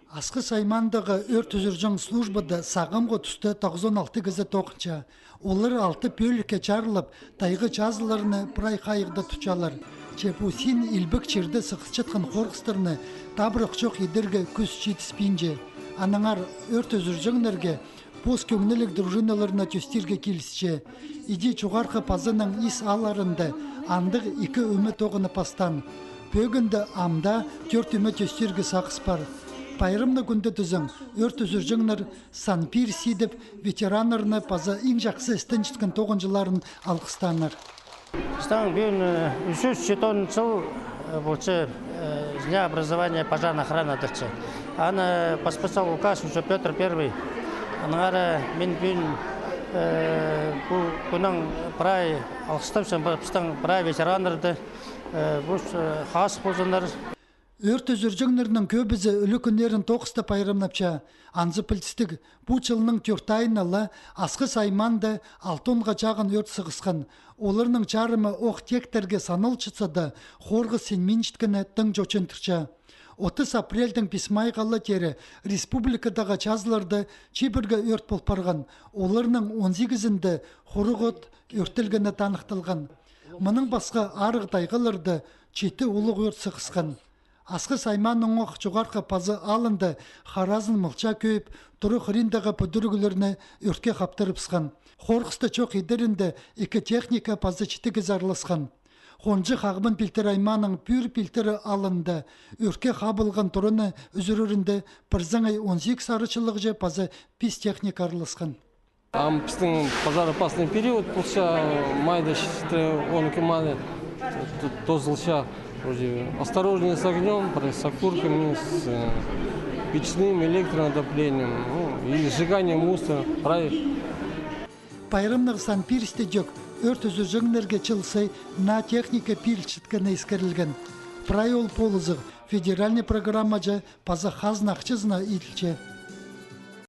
Асқы саймандағы өрт үзіржің службада сағымғы түсті 96 кізі тоқынша. Олар 6 пөліке чарылып, тайғы жазыларыны прай қайықда тұчалар. Чепусин илбік черді сықсчытқын қорқыстырыны табырық жоқ едерге күз жетіспейінже. Анаңар өрт үзіржіңлерге пос көңнілік дружиналарына төстерге келісче. Иде чуғарқы пазының ис аларында андық 2 үміт оғыны пастан. Бөгінді амда 4 үміт төстерге сақыс бар. Пайрымны күнді түзің, өрт үзіржіңнер санпир сидіп, ветеранырны паза ең жақсы істін жеткен 9-жыларын алқыстаныр. Стан бен 3-4 жыл болчы для образования пожарной охраны дырчы. Аны подписал указ уже Петр I. Аныңары мен бен күнің прай алқыстамшын бұрыпстан прай ветеранырды бұл хас болжандар. Өрт үзіржіңнерінің көбізі үлі күндерін тоқысты пайрамнапча. Анзы пілтістік бұл жылының 4 айналы асқы сайманды 6-ға жағын өрт сығысқан. Оларының чарымы оқ тектерге саныл чытса да, қорғы сенмен жіткіні тың жочын тұрча. 30 апрельдің писмайғалы тері республикадағы чазыларды чебіргі өрт болпарған. Оларының 18-інде қорығыт өртілгіні танықтылған. Мұның басқа арғы тайғыларды четі ұлық өрт сығысқан. Асқы сайманның оқ жоғарғы пазы алынды, харазын мұлча көйіп, тұры қыриндағы бүдіргілеріні өртке қаптырып сқан. Қорқысты чоқ едерінде 2 техника пазы чітігі зарласқан. Қонжы қағбын пілтер айманың пүр пілтері алынды, өртке қабылған тұрыны үзірірінде бірзіңай 18 сарычылығы же пазы 5 техника арыласқан. Біздің пожаропасный период бұлша майда 12 майды тозылша. Осторожнее с огнем, с окурками, с печным электроотоплением или сжиганием мусора. Пайрымнық санпирсте жөк, өрт үзіржіңлерге чылсай на техника пилчіткіні ескерілген. Прай ол полызық федеральный программа жа паза хаз нақчызына иділче.